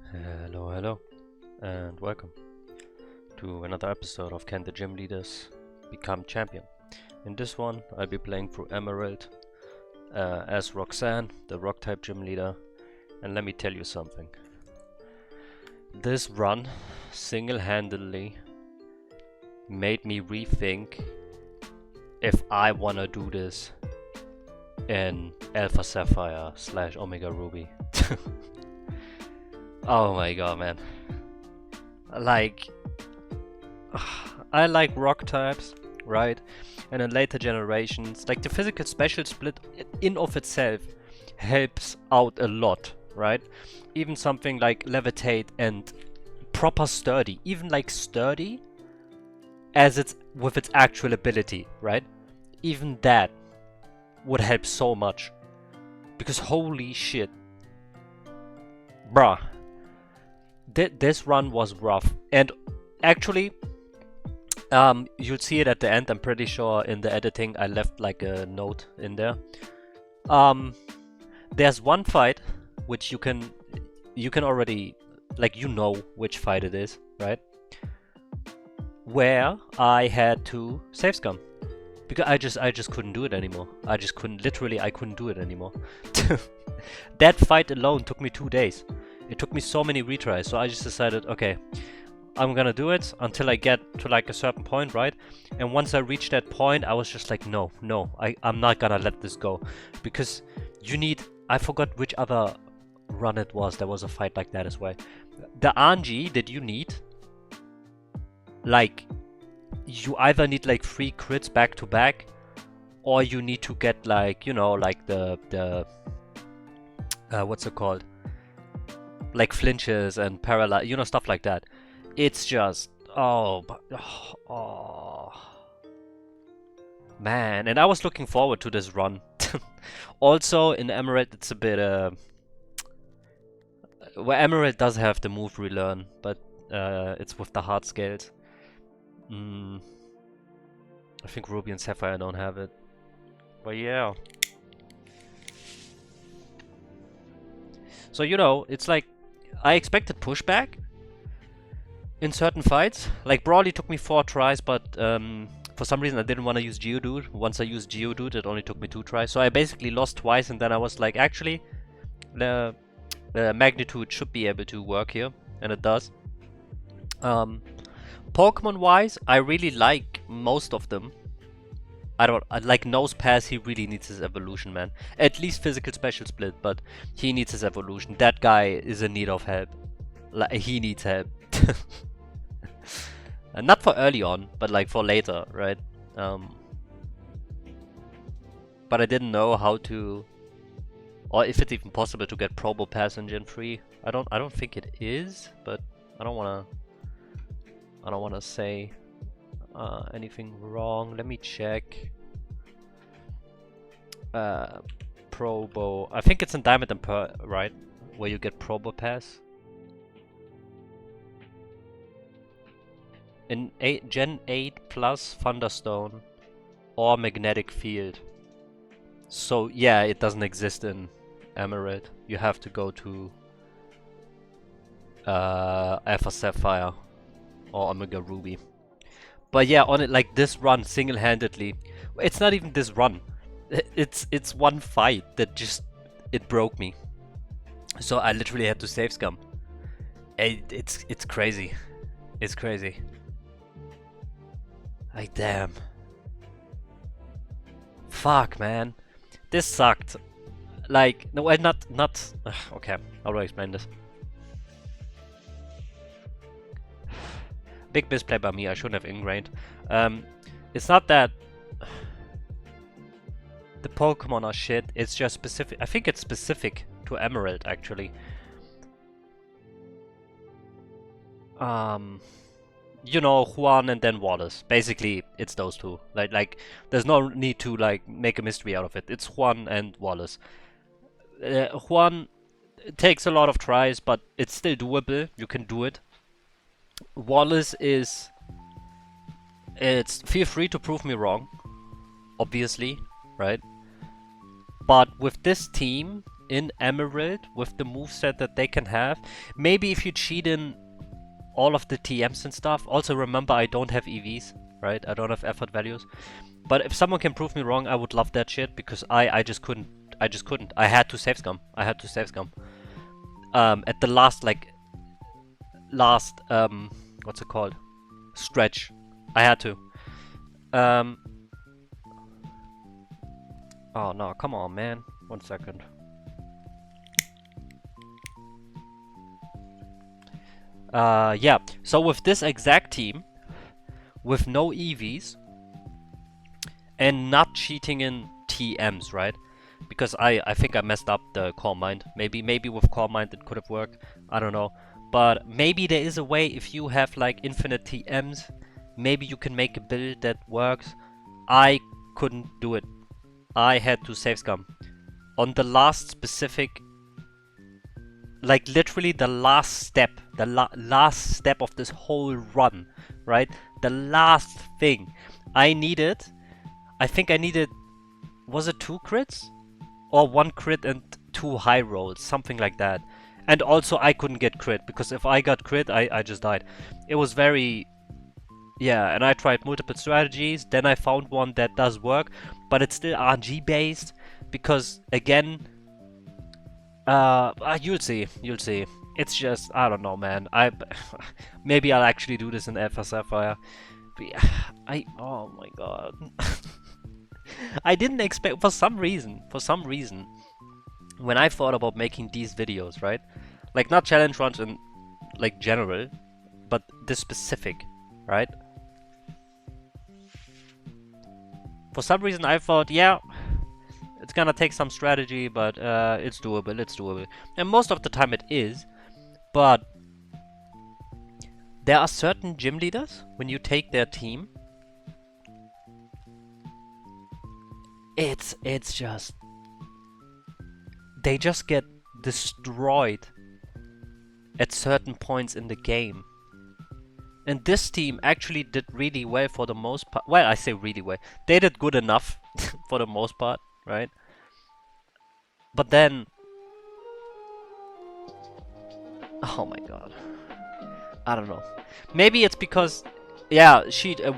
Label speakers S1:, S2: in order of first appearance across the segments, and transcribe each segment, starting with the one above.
S1: Hello, and welcome to another episode of Can the Gym Leaders Become Champion. In this one, I'll be playing through Emerald as Roxanne, the rock type gym leader. And let me tell you something. This run single-handedly made me rethink if I wanna do this in Alpha Sapphire / Omega Ruby. Oh my god, man. Like, I like rock types, right? And in later generations, like the physical special split in of itself helps out a lot, right? Even something like levitate and proper sturdy, even like sturdy as it's with its actual ability, right? Even that would help so much. Because holy shit. Bruh. This run was rough, and actually you'll see it at the end. I'm pretty sure in the editing I left like a note in there. There's one fight which you can already, like, you know which fight it is, right? Where I had to save scum because I just couldn't do it anymore. I couldn't do it anymore. That fight alone took me 2 days. It took me so many retries, so I just decided, okay, I'm gonna do it until I get to like a certain point, right? And once I reached that point, I was just like, no, I'm not gonna let this go. Because you need, I forgot which other run it was, there was a fight like that as well. The Anji that you need, like, you either need like 3 crits back to back, or you need to get like, you know, like the what's it called? Like flinches and paralyze, you know, stuff like that. It's just, oh man. And I was looking forward to this run. Also in Emerald, it's a bit well, Emerald does have the move relearn, but it's with the hard scales. I think Ruby and Sapphire don't have it, but yeah. So, you know, it's like I expected pushback in certain fights. Like Brawly took me 4 tries, but for some reason I didn't want to use Geodude. Once I used Geodude, it only took me 2 tries. So I basically lost twice, and then I was like, actually, the magnitude should be able to work here, and it does. Pokemon-wise, I really like most of them. I like Nosepass, he really needs his evolution, man. At least physical special split, but he needs his evolution. That guy is in need of help. Like, he needs help. And not for early on, but like for later, right? But I didn't know how to, or if it's even possible to get Probo Pass in Gen 3. I don't think it is, but I don't wanna say anything wrong. Let me check. Probo. I think it's in Diamond and Pearl, right? Where you get Probo Pass. In Gen 8 plus Thunderstone or Magnetic Field. So yeah, it doesn't exist in Emerald. You have to go to Alpha Sapphire or Omega Ruby. But yeah, on it, like this run single-handedly, it's not even this run. It's one fight that just, it broke me. So I literally had to save scum. It's crazy. It's crazy. Like, damn. Fuck, man. This sucked. Like, no, not. Okay, how do I explain this? Big misplay by me. I shouldn't have ingrained. It's not that the Pokemon are shit. It's just specific. I think it's specific to Emerald, actually. You know, Juan and then Wallace. Basically, it's those two. Like, there's no need to like make a mystery out of it. It's Juan and Wallace. Juan takes a lot of tries, but it's still doable. You can do it. Wallace is... feel free to prove me wrong, obviously, right? But with this team, in Emerald with the moveset that they can have. Maybe if you cheat in all of the TMs and stuff. Also remember, I don't have EVs, right? I don't have effort values. But if someone can prove me wrong, I would love that shit, because I just couldn't. I just couldn't. I had to save scum. I had to save scum. At the last, like, what's it called? Stretch. I had to. Oh no, come on, man. 1 second. Yeah. So with this exact team, with no EVs, and not cheating in TMs, right? Because I think I messed up the Core Mind. Maybe with Core Mind it could have worked. I don't know. But maybe there is a way, if you have like infinite TMs, maybe you can make a build that works. I couldn't do it. I had to save scum. On the last specific, like literally the last step, the last step of this whole run, right? The last thing I needed, I think I needed, was it 2 crits? Or 1 crit and 2 high rolls, something like that. And also I couldn't get crit, because if I got crit, I just died. It was very... Yeah, and I tried multiple strategies, then I found one that does work, but it's still RNG based, because again, you'll see. It's just, I don't know, man. Maybe I'll actually do this in Alpha Sapphire. But oh my god. I didn't expect, for some reason, when I thought about making these videos, right? Like, not challenge runs in, like, general, but this specific, right? For some reason I thought, yeah, it's gonna take some strategy, but it's doable. And most of the time it is, but there are certain gym leaders, when you take their team, it's just, they just get destroyed at certain points in the game. And this team actually did really well for the most part. Well, I say really well. They did good enough for the most part, right? But then... Oh my god. I don't know. Maybe it's because... Yeah,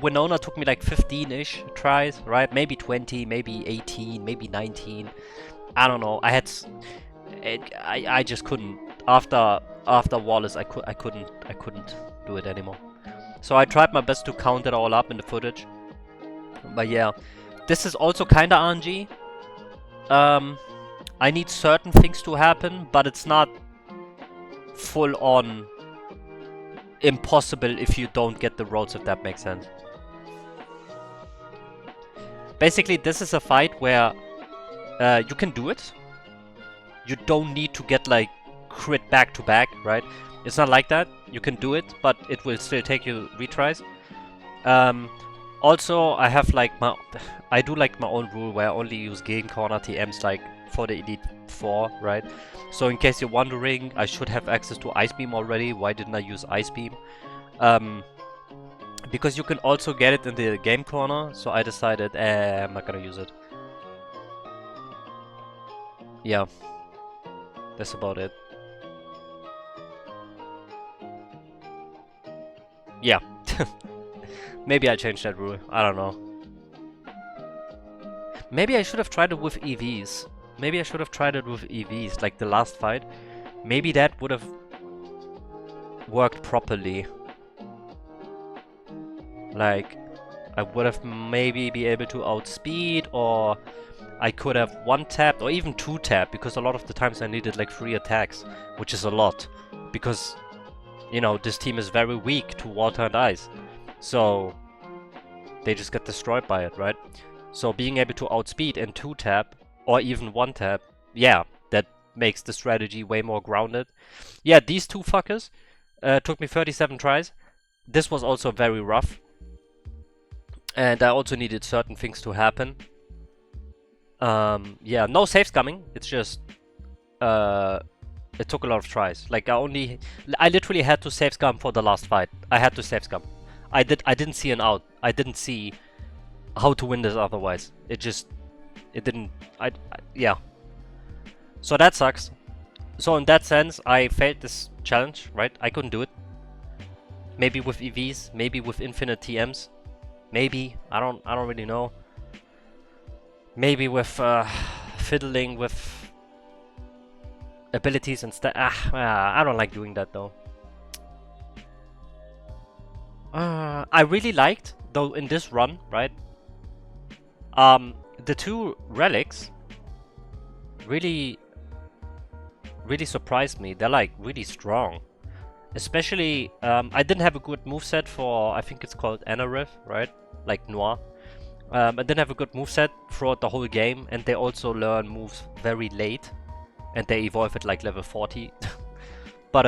S1: Winona took me like 15-ish tries, right? Maybe 20, maybe 18, maybe 19. I don't know. I just couldn't. After Wallace, I couldn't do it anymore. So I tried my best to count it all up in the footage. But yeah, this is also kinda RNG. I need certain things to happen, but it's not full on impossible if you don't get the roads, if that makes sense. Basically, this is a fight where you can do it. You don't need to get like crit back to back, right? It's not like that. You can do it, but it will still take you retries. Also, I have like I do like my own rule where I only use game corner TMs like for the Elite 4, right? So in case you're wondering, I should have access to Ice Beam already. Why didn't I use Ice Beam? Because you can also get it in the game corner, so I decided I'm not gonna use it. Yeah, that's about it. Yeah. Maybe I changed that rule. I don't know. Maybe I should have tried it with EVs. Like the last fight. Maybe that would have worked properly. Like, I would have maybe be able to outspeed, or I could have 1-tapped, or even 2-tapped, because a lot of the times I needed like 3 attacks, which is a lot. Because, you know, this team is very weak to water and ice. So, they just get destroyed by it, right? So being able to outspeed and 2-tap, or even 1-tap, yeah, that makes the strategy way more grounded. Yeah, these two fuckers took me 37 tries. This was also very rough. And I also needed certain things to happen. Yeah, no saves coming. It's just... it took a lot of tries. Like, I literally had to save scum for the last fight. I had to save scum. I didn't see an out. I didn't see how to win this otherwise. It didn't... yeah. So that sucks. So in that sense, I failed this challenge, right? I couldn't do it. Maybe with EVs, maybe with infinite TMs, maybe I don't really know. Maybe with fiddling with abilities and stuff. I don't like doing that though. I really liked though in this run, right? The two relics really surprised me. They're like really strong. Especially, I didn't have a good moveset for, I think it's called Anariv, right? Like Noir. I didn't have a good moveset throughout the whole game, and they also learn moves very late, and they evolve at like level 40. But,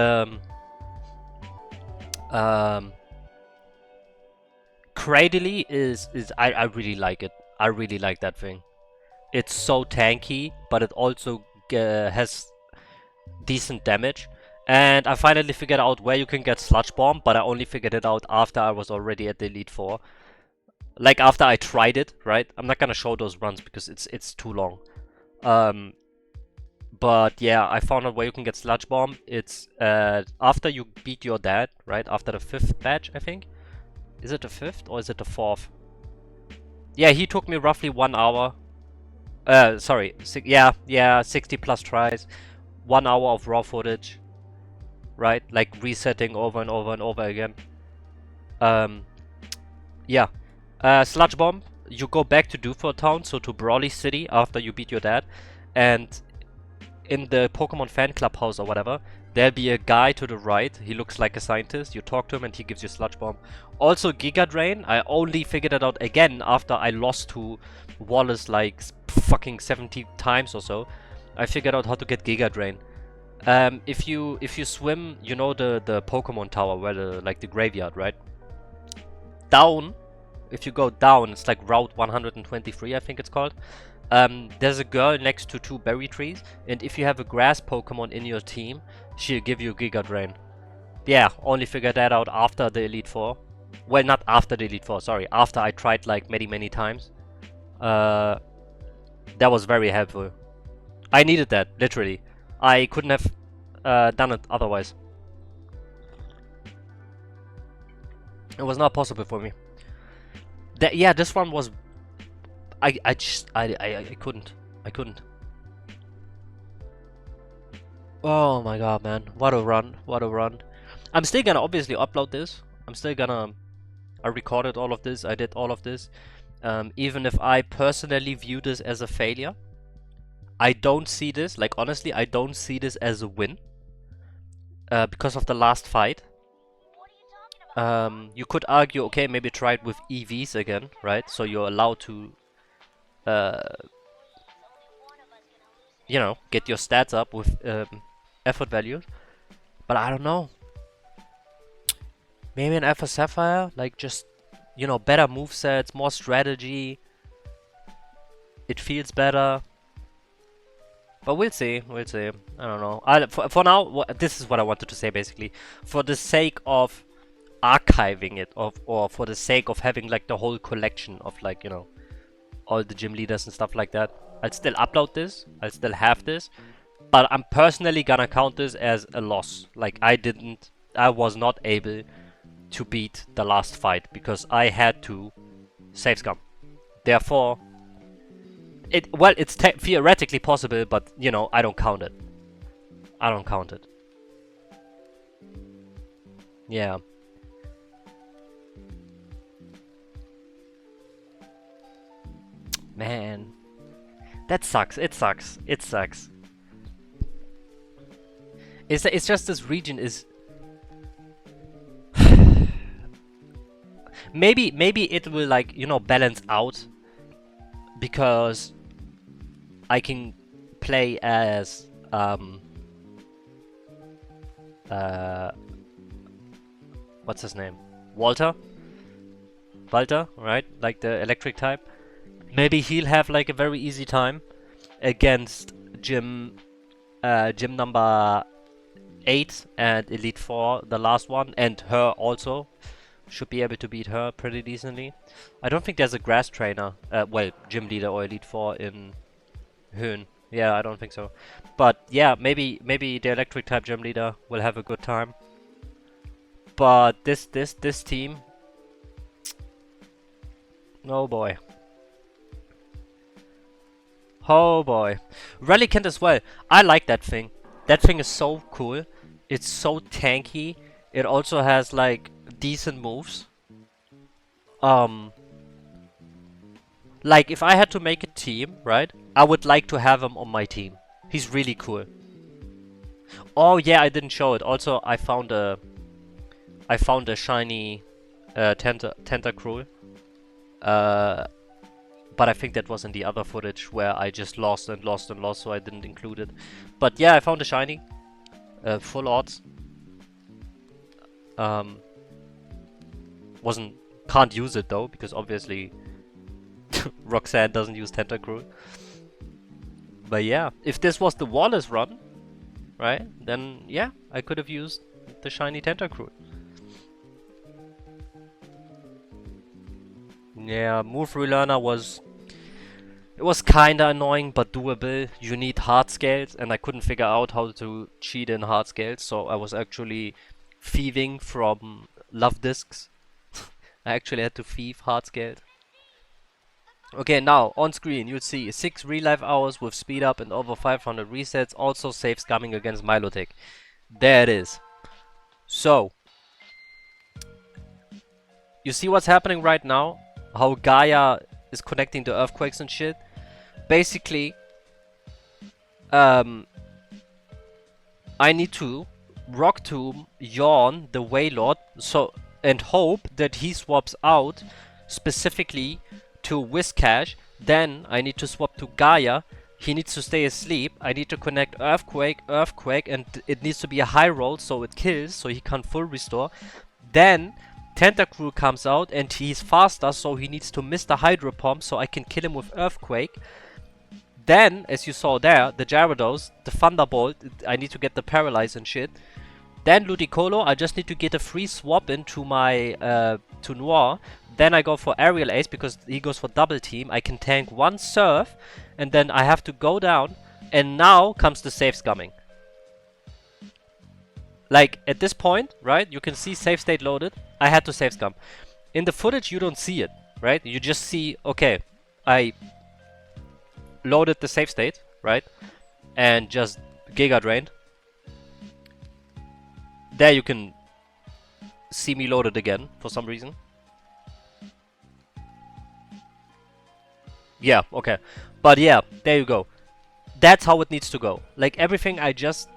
S1: Cradily I really like it. I really like that thing. It's so tanky, but it also has decent damage. And I finally figured out where you can get Sludge Bomb, but I only figured it out after I was already at the Elite 4. Like after I tried it, right? I'm not gonna show those runs because it's too long. But yeah, I found out where you can get Sludge Bomb. It's after you beat your dad, right? After the 5th badge, I think. Is it the 5th or is it the 4th? Yeah, he took me roughly 1 hour. Sorry, 60 plus tries. 1 hour of raw footage. Right? Like resetting over and over and over again. Yeah. Sludge Bomb, you go back to Dewford Town, so to Brawley City after you beat your dad. And in the Pokemon fan club house or whatever, there'll be a guy to the right. He looks like a scientist. You talk to him and he gives you Sludge Bomb. Also Giga Drain, I only figured it out again after I lost to Wallace like fucking 70 times or so. I figured out how to get Giga Drain. If you swim, you know the Pokemon Tower where the graveyard, right? Down, if you go down, it's like Route 123, I think it's called. There's a girl next to 2 berry trees, and if you have a grass Pokemon in your team, she'll give you Giga Drain. Yeah, only figured that out after the Elite 4. Well, not after the Elite 4, sorry. After I tried like many times. That was very helpful. I needed that, literally. I couldn't have done it otherwise. It was not possible for me. Yeah, this one was... I couldn't. I couldn't. Oh my god, man. What a run. What a run. I'm still gonna obviously upload this. I'm still gonna... I recorded all of this. I did all of this. Even if I personally view this as a failure. I don't see this, like honestly, I don't see this as a win. Because of the last fight. You could argue, okay, maybe try it with EVs again, right? So you're allowed to, you know, get your stats up with effort values. But I don't know. Maybe an Alpha Sapphire, like just, you know, better movesets, more strategy. It feels better. But we'll see, we'll see. I don't know. For now, this is what I wanted to say basically. For the sake of archiving it, or for the sake of having like the whole collection of like, you know, all the gym leaders and stuff like that, I'll still upload this. I'll still have this. But I'm personally gonna count this as a loss. Like I was not able to beat the last fight because I had to save scum. Therefore, it's theoretically possible, but you know, I don't count it. I don't count it. Yeah. Man. That sucks. It sucks. It sucks. It's just this region is... maybe it will, like, you know, balance out. Because I can play as what's his name? Walter, right? Like the electric type. Maybe he'll have like a very easy time against gym number 8 and Elite 4, the last one, and her also. Should be able to beat her pretty decently. I don't think there's a grass trainer, well, gym leader or Elite 4 in Hoenn. Yeah, I don't think so. But yeah, maybe the electric type gym leader will have a good time. But this team, oh boy. Oh boy. Relicanth as well. I like that thing. That thing is so cool. It's so tanky. It also has like decent moves. Um like if I had to make a team, right? I would like to have him on my team. He's really cool. Oh yeah, I didn't show it. Also, I found a shiny Tentacruel. Uh but I think that was in the other footage where I just lost and lost and lost, so I didn't include it. But yeah, I found a shiny. Full odds. Um, can't use it though, because obviously Roxanne doesn't use Tentacruel. But yeah, if this was the Wallace run, right, then yeah, I could have used the shiny Tentacruel. Yeah, move relearner was... It was kinda annoying, but doable. You need hard scales, and I couldn't figure out how to cheat in hard scales, so I was actually thieving from love discs. I actually had to thieve hard scales. Okay, now on screen you'll see 6 real life hours with speed up and over 500 resets, also safe scumming against Milotic. There it is. So, you see what's happening right now? How Gaia is connecting to earthquakes and shit? Basically, I need to Rock Tomb, Yawn, the Wailord, and hope that he swaps out specifically to Whiscash. Then I need to swap to Gaia. He needs to stay asleep. I need to connect Earthquake, and it needs to be a high roll so it kills, so he can full restore. Then Tentacruel comes out and he's faster, so he needs to miss the Hydro Pump so I can kill him with Earthquake. Then, as you saw there, the Gyarados, the Thunderbolt, I need to get the Paralyze and shit. Then Ludicolo, I just need to get a free swap into my, to Noir. Then I go for Aerial Ace because he goes for double team. I can tank one Surf, and then I have to go down, and now comes the safe scumming. Like, at this point, right, you can see save state loaded. I had to save scum. In the footage, you don't see it, right? You just see, okay, I loaded the save state, right? And just Giga Drained. There you can see me load it again for some reason. Yeah, okay. But yeah, there you go. That's how it needs to go. Like everything I just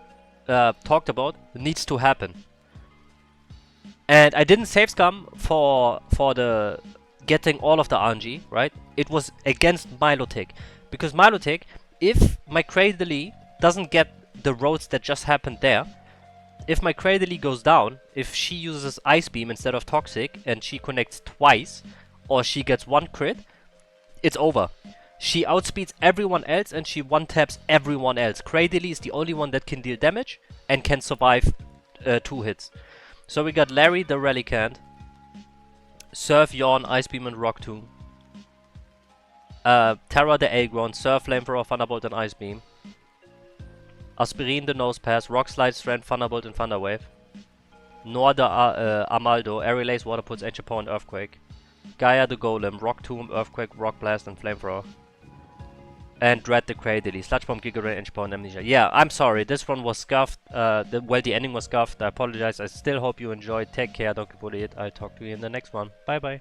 S1: talked about needs to happen. And I didn't save scum for the getting all of the RNG, right? It was against Milotic. Because Milotic, if my Cradily doesn't get the roads that just happened there, if my Cradily goes down, if she uses Ice Beam instead of Toxic and she connects twice, or she gets one crit, it's over. She outspeeds everyone else and she one-taps everyone else. Cradily is the only one that can deal damage and can survive 2 hits. So we got Larry the Relicanth, Surf, Yawn, Ice Beam and Rock Tomb, Terra the Aggron, Surf, Flamethrower, Thunderbolt and Ice Beam, Aspirin the Nose Pass, Rock Slide, Strand, Thunderbolt and Thunder Wave, Noir the Amaldo, Aerial Ace, Water Puts, Ancient Power and Earthquake, Gaia the Golem, Rock Tomb, Earthquake, Rock Blast and Flamethrower, and Dread the Cradily, Sludge Bomb, Giga Ray, Ancient Power and Amnesia. Yeah, I'm sorry, this one was scuffed, the ending was scuffed, I apologize, I still hope you enjoyed, take care, don't get bullied, I'll talk to you in the next one, bye bye.